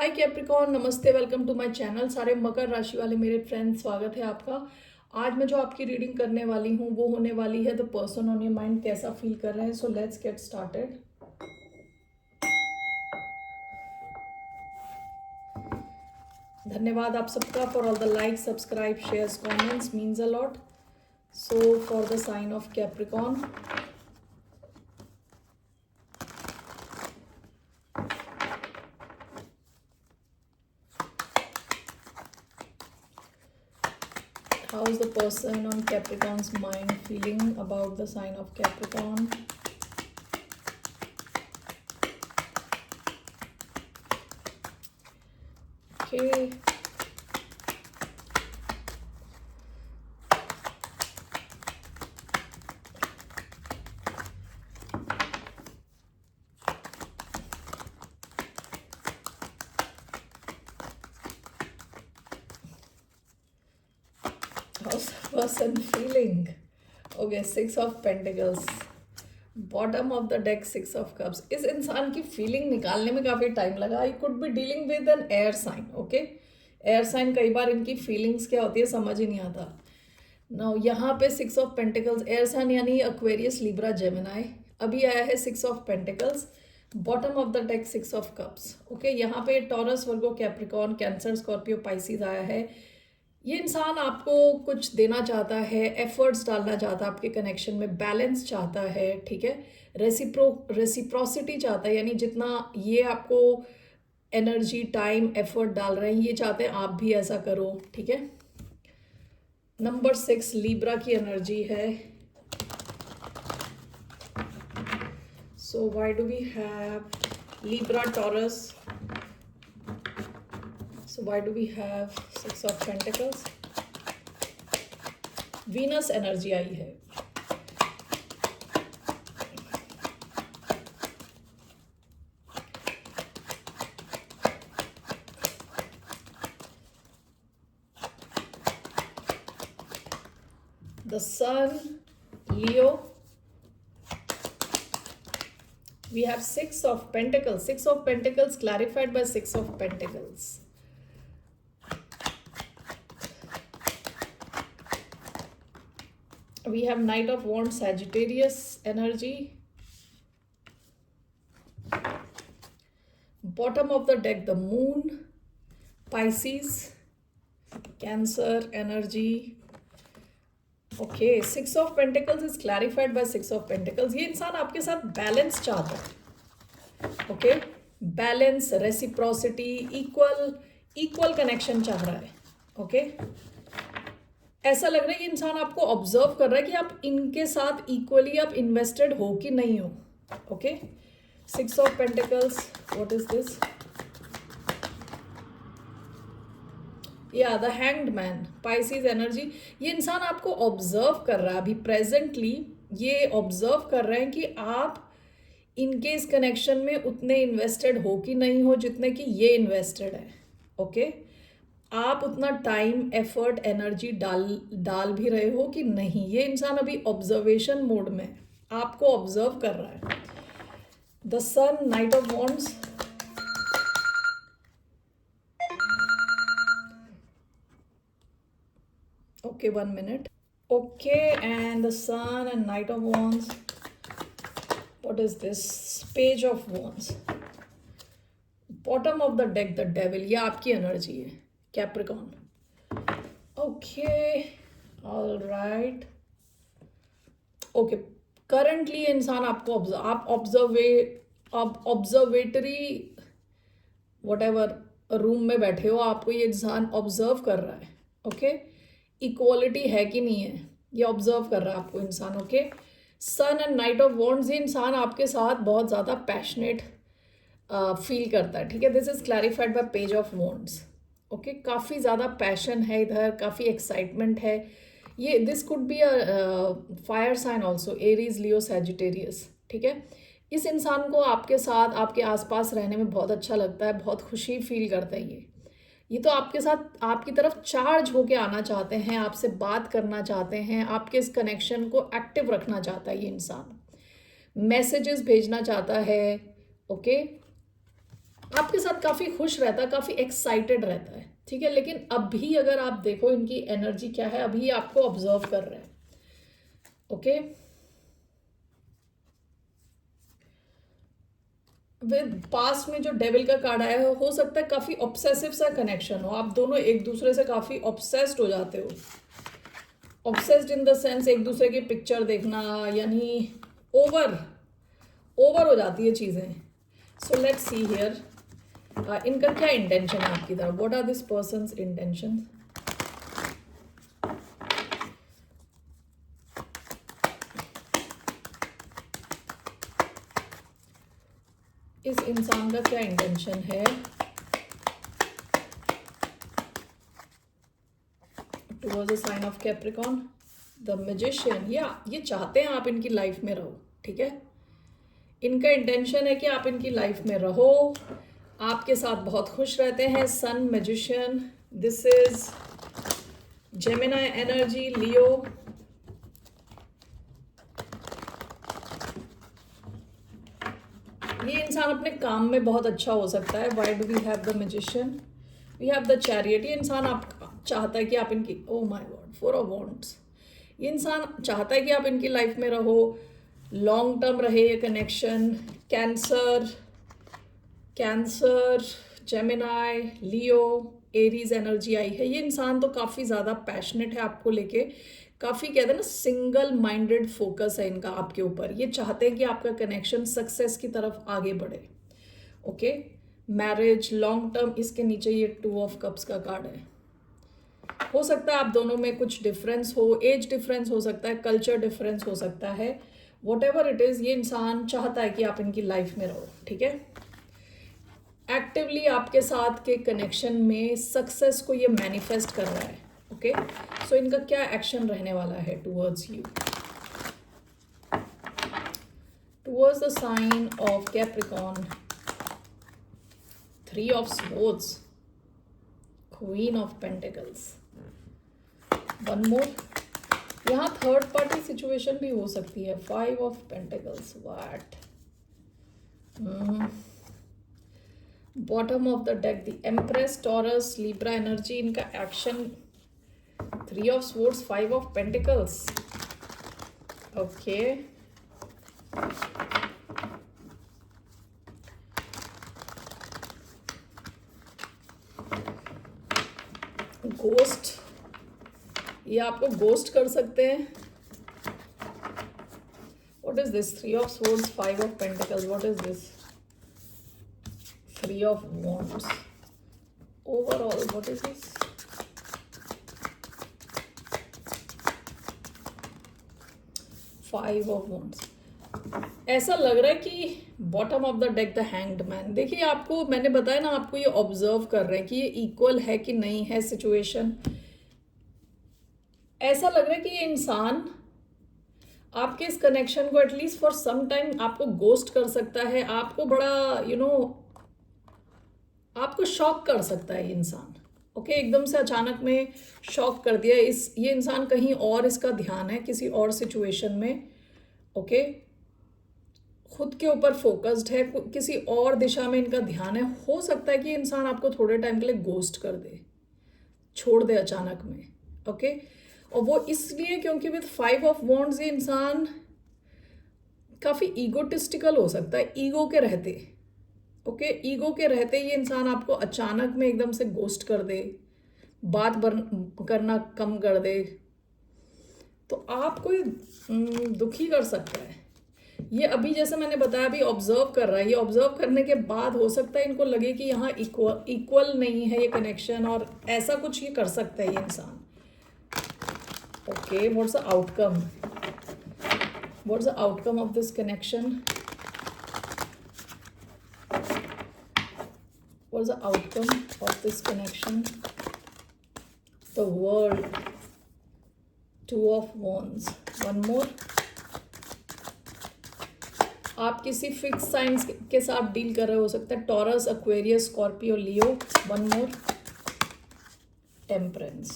हाय Capricorn, नमस्ते, welcome to my channel. सारे मकर राशि वाले मेरे फ्रेंड्स, स्वागत है आपका। आज मैं जो आपकी रीडिंग करने वाली हूँ वो होने वाली है the person on your mind कैसा फील कर रहे हैं। So let's get started. धन्यवाद आप सबका for all the like, subscribe, shares, comments, means a lot. So for the sign of Capricorn, how is the person on Capricorn's mind feeling about the sign of Capricorn? Okay. How's the person feeling? Okay, Six of Pentacles. Bottom of the deck, six of cups. इस इंसान की feeling निकालने में काफ़ी time लगा। I could be dealing with an air sign. Okay, air sign, कई बार इनकी फीलिंग्स क्या होती है समझ ही नहीं आता। नाउ यहाँ पे six of pentacles, air sign यानी एक्वेरियस, लिब्रा, जेमिनाई। अभी आया है six of pentacles, bottom of the deck six of cups. Okay, यहाँ पे Taurus, Virgo, Capricorn, Cancer, Scorpio, Pisces आया है। ये इंसान आपको कुछ देना चाहता है, एफर्ट्स डालना चाहता है आपके कनेक्शन में, बैलेंस चाहता है, ठीक है, रेसिप्रोसिटी चाहता है, यानी जितना ये आपको एनर्जी, टाइम, एफर्ट डाल रहे हैं ये चाहते हैं आप भी ऐसा करो, ठीक है। नंबर 6 लीब्रा की एनर्जी है। So why do we have Libra, Taurus? So why do we have Six of Pentacles? Venus energy आई है। The Sun, Leo. We have Six of Pentacles. Six of Pentacles clarified by Six of Pentacles. We have Knight of Wands, Sagittarius energy. Bottom of the deck, the Moon, Pisces, Cancer energy. Okay, Six of Pentacles is clarified by Six of Pentacles. ये इंसान आपके साथ balance चाहता है। Okay, balance, reciprocity, equal connection चाह रहा है। Okay, ऐसा लग रहा है ये इंसान आपको ऑब्जर्व कर रहा है कि आप इनके साथ इक्वली आप इन्वेस्टेड हो कि नहीं हो। Okay, six of pentacles, what is this? या the hanged man, Pisces energy. ये इंसान आपको ऑब्जर्व कर रहा है अभी प्रेजेंटली। ये ऑब्जर्व कर रहे हैं कि आप इनके इस कनेक्शन में उतने इन्वेस्टेड हो कि नहीं हो जितने कि ये इन्वेस्टेड है। ओके, आप उतना टाइम, एफर्ट, एनर्जी डाल भी रहे हो कि नहीं। ये इंसान अभी ऑब्जर्वेशन मोड में आपको ऑब्जर्व कर रहा है। The sun, knight of wands. Okay, 1 minute. Okay, and the sun and knight of wands. What is this? Page of wands. Bottom of the deck, the devil. ये आपकी एनर्जी है Capricorn. Okay, all right. Okay, currently इंसान आपको आप observatory what ever room में बैठे हो, आपको ये इंसान ऑब्जर्व कर रहा है। ओके, इक्वालिटी है कि नहीं है ये ऑब्जर्व कर रहा है आपको इंसान। Okay, sun and knight of wands. ये इंसान आपके साथ बहुत ज़्यादा पैशनेट फील करता है, ठीक है। This is clarified by page of wands. Okay, काफ़ी ज़्यादा पैशन है इधर, काफ़ी एक्साइटमेंट है। ये this could be a fire sign also, Aries, Leo, Sagittarius, ठीक है। इस इंसान को आपके साथ, आपके आसपास रहने में बहुत अच्छा लगता है, बहुत खुशी फील करता है ये तो आपके साथ, आपकी तरफ चार्ज होके आना चाहते हैं, आपसे बात करना चाहते हैं, आपके इस कनेक्शन को एक्टिव रखना चाहता है ये इंसान, मैसेजेस भेजना चाहता है। ओके, आपके साथ काफ़ी खुश रहता है, काफ़ी एक्साइटेड रहता है, ठीक है। लेकिन अभी अगर आप देखो इनकी एनर्जी क्या है, अभी आपको ऑब्जर्व कर रहे हैं, ओके। विद पास्ट में जो डेविल का कार्ड आया है, हो सकता है काफ़ी ऑब्सेसिव सा कनेक्शन हो, आप दोनों एक दूसरे से काफ़ी ऑब्सेस्ड हो जाते हो। ऑब्सेस्ड इन द सेंस एक दूसरे की पिक्चर देखना, यानी ओवर ओवर हो जाती है चीज़ें। सो लेट्स सी हियर इनका क्या इंटेंशन है आपकी तरफ, what are this person's intention. इस इंसान का क्या इंटेंशन है towards the sign of Capricorn, the magician. या ये चाहते हैं आप इनकी लाइफ में रहो, ठीक है। इनका इंटेंशन है कि आप इनकी लाइफ में रहो, आपके साथ बहुत खुश रहते हैं। Sun, magician, this is Gemini energy, Leo. ये इंसान अपने काम में बहुत अच्छा हो सकता है। Why do we have the magician, we have the chariot. ये इंसान आप चाहता है कि आप इनकी, oh my God, four of wands. ये इंसान चाहता है कि आप इनकी लाइफ में रहो, लॉन्ग टर्म रहे ये कनेक्शन। कैंसर, कैंसर, जेमिनाई, लियो, एरीज एनर्जी आई है। ये इंसान तो काफ़ी ज़्यादा पैशनेट है आपको लेके, काफ़ी कहते हैं ना सिंगल माइंडेड फोकस है इनका आपके ऊपर। ये चाहते हैं कि आपका कनेक्शन सक्सेस की तरफ आगे बढ़े, ओके। मैरिज, लॉन्ग टर्म, इसके नीचे ये 2 ऑफ कप्स का कार्ड है। हो सकता है आप दोनों में कुछ डिफरेंस हो, एज डिफरेंस हो सकता है, कल्चर डिफरेंस हो सकता है, वॉट एवर इट इज़, ये इंसान चाहता है कि आप इनकी लाइफ में रहो, ठीक है। एक्टिवली आपके साथ के कनेक्शन में सक्सेस को ये मैनिफेस्ट कर रहा है, ओके। सो इनका क्या एक्शन रहने वाला है towards you, towards the sign of Capricorn. 3 of swords, queen of pentacles, one more. यहाँ थर्ड पार्टी सिचुएशन भी हो सकती है। 5 of pentacles, what, bottom of the deck, the empress, Taurus, Libra energy. इनका action 3 of swords, 5 of pentacles, okay. Ghost, ये आपको ghost कर सकते हैं। What is this, 3 of swords, 5 of pentacles, what is this, 3 of wands. Overall what is this, 5 of wands. ऐसा लग रहा है कि bottom of the deck the hanged man. देखिए आपको मैंने बताया ना, आपको ये ऑब्जर्व कर रहे हैं कि ये इक्वल है कि नहीं है सिचुएशन। ऐसा लग रहा है कि ये इंसान आपके इस कनेक्शन को एटलीस्ट फॉर सम टाइम आपको गोस्ट कर सकता है, आपको बड़ा आपको शॉक कर सकता है ये इंसान, ओके। एकदम से अचानक में शॉक कर दिया ये इंसान, कहीं और इसका ध्यान है किसी और सिचुएशन में, ओके। खुद के ऊपर फोकस्ड है, किसी और दिशा में इनका ध्यान है। हो सकता है कि इंसान आपको थोड़े टाइम के लिए गोस्ट कर दे, छोड़ दे अचानक में, ओके। और वो इसलिए क्योंकि विद 5 ऑफ वॉन्ड्स ये इंसान काफ़ी ईगोटिस्टिकल हो सकता है, ईगो के रहते, ओके। ईगो के रहते ये इंसान आपको अचानक में एकदम से गोस्ट कर दे, बात करना कम कर दे, तो आपको ये दुखी कर सकता है। ये अभी जैसे मैंने बताया अभी ऑब्जर्व कर रहा है, ये ऑब्जर्व करने के बाद हो सकता है इनको लगे कि यहाँ इक्वल नहीं है ये कनेक्शन, और ऐसा कुछ ये कर सकता है ये इंसान, okay. What's the outcome, what's the outcome of this connection, what's the outcome of this connection, the world, 2 of wands, one more. आप किसी फिक्स साइंस के साथ डील कर रहे हो सकता है, taurus, Aquarius, Scorpio, Leo, one more, temperance.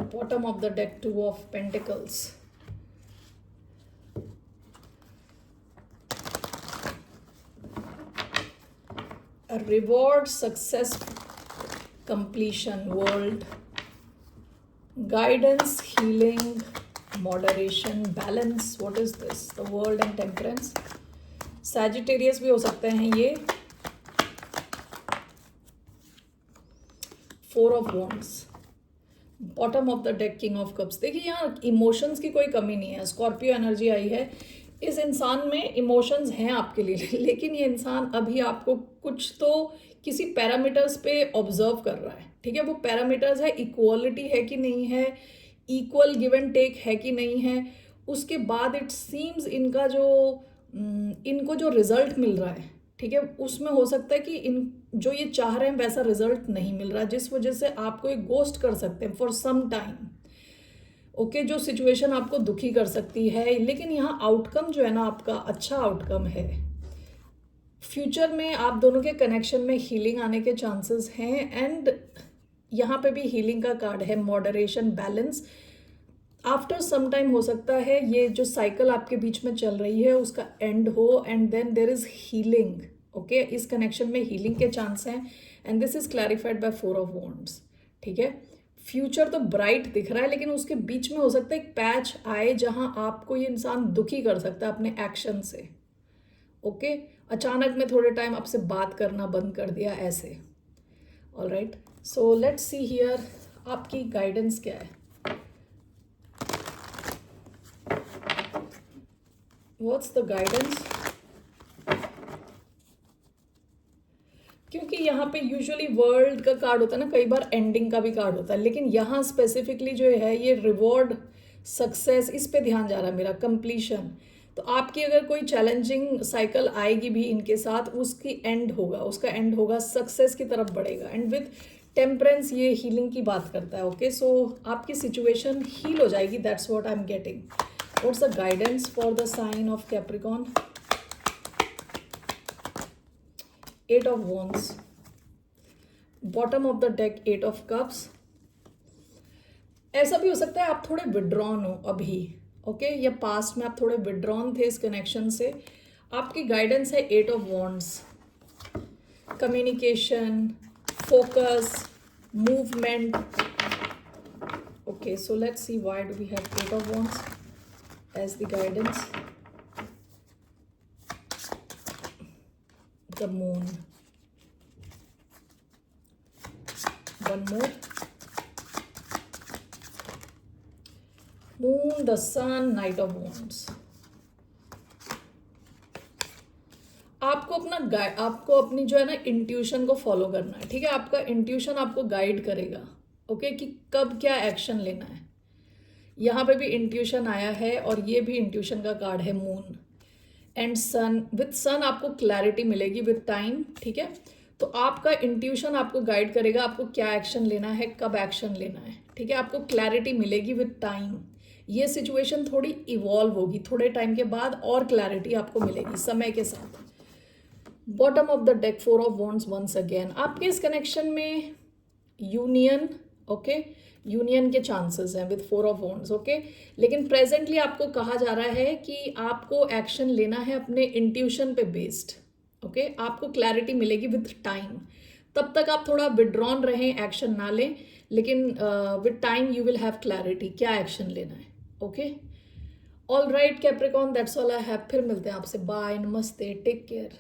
Bottom of the deck 2 of pentacles, reward, success, completion, world, guidance, healing, moderation, balance. What is this? The world and temperance. Sagittarius भी हो सकते हैं ये. Four of wands, bottom of the deck king of cups. देखिए यहाँ emotions की कोई कमी नहीं है. स्कॉर्पियो एनर्जी आई है. इस इंसान में इमोशंस हैं आपके लिए, लेकिन ये इंसान अभी आपको कुछ तो किसी पैरामीटर्स पे ऑब्जर्व कर रहा है. ठीक है, वो पैरामीटर्स है इक्वालिटी है कि नहीं है, इक्वल गिव एंड टेक है कि नहीं है. उसके बाद इट सीम्स इनको जो रिजल्ट मिल रहा है, ठीक है, उसमें हो सकता है कि इन जो ये चाह रहे हैं वैसा रिजल्ट नहीं मिल रहा, जिस वजह से आपको एक गोस्ट कर सकते हैं फॉर सम टाइम. ओके, जो सिचुएशन आपको दुखी कर सकती है, लेकिन यहाँ आउटकम जो है ना आपका अच्छा आउटकम है. फ्यूचर में आप दोनों के कनेक्शन में हीलिंग आने के चांसेस हैं. एंड यहाँ पे भी हीलिंग का कार्ड है, moderation, balance. After some time हो सकता है ये जो साइकिल आपके बीच में चल रही है उसका एंड हो, and then there is healing. Okay, इस कनेक्शन में हीलिंग के चांस हैं. And this is clarified by four of wands. ठीक है, फ्यूचर तो ब्राइट दिख रहा है, लेकिन उसके बीच में हो सकता है एक पैच आए जहां आपको ये इंसान दुखी कर सकता है अपने एक्शन से. ओके, अचानक में थोड़े टाइम आपसे बात करना बंद कर दिया ऐसे. Alright, so let's see here आपकी गाइडेंस क्या है. What's the guidance? क्योंकि यहाँ पे यूजुअली वर्ल्ड का कार्ड होता है ना, कई बार एंडिंग का भी कार्ड होता है, लेकिन यहाँ स्पेसिफिकली जो है ये रिवॉर्ड, सक्सेस, इस पे ध्यान जा रहा है मेरा, कंप्लीशन. तो आपकी अगर कोई चैलेंजिंग साइकिल आएगी भी इनके साथ, उसकी एंड होगा, उसका एंड होगा, सक्सेस की तरफ बढ़ेगा. एंड विथ टेम्परेंस ये हीलिंग की बात करता है. ओके, सो आपकी सिचुएशन हील हो जाएगी. That's what I am getting. What's the guidance for the sign of Capricorn? Eight of wands, bottom of the deck eight of cups. ऐसा भी हो सकता है आप थोड़े विड्रॉन हो अभी. ओके, या पास्ट में आप थोड़े विड्रॉन थे इस कनेक्शन से. आपकी गाइडेंस है eight of wands, communication, focus, movement. Okay, so let's see why do we have eight of wands as the guidance. The moon. One more. Moon, the sun, Knight of Wands. आपको अपनी जो है ना intuition को follow करना है. ठीक है, आपका इंट्यूशन आपको गाइड करेगा. ओके, कि कब क्या एक्शन लेना है. यहाँ पे भी इंट्यूशन आया है, और ये भी इंट्यूशन का कार्ड है, मून एंड सन. विथ सन आपको क्लैरिटी मिलेगी विथ टाइम. ठीक है, तो आपका इंट्यूशन आपको गाइड करेगा आपको क्या एक्शन लेना है, कब एक्शन लेना है. ठीक है, आपको क्लैरिटी मिलेगी विथ टाइम. ये सिचुएशन थोड़ी इवॉल्व होगी थोड़े टाइम के बाद, और क्लैरिटी आपको मिलेगी समय के साथ. Bottom of the deck four of wands once again. आपके इस कनेक्शन में यूनियन, ओके, यूनियन के चांसेस हैं with four of wands. Okay, लेकिन प्रेजेंटली आपको कहा जा रहा है कि आपको एक्शन लेना है अपने इंट्यूशन पे बेस्ड. ओके, आपको क्लैरिटी मिलेगी विद टाइम. तब तक आप थोड़ा विड्रॉन रहें, एक्शन ना लें, लेकिन with time you will have clarity क्या एक्शन लेना है. Okay, all right Capricorn, that's all I have. फिर मिलते हैं आपसे. बाय, नमस्ते, टेक केयर.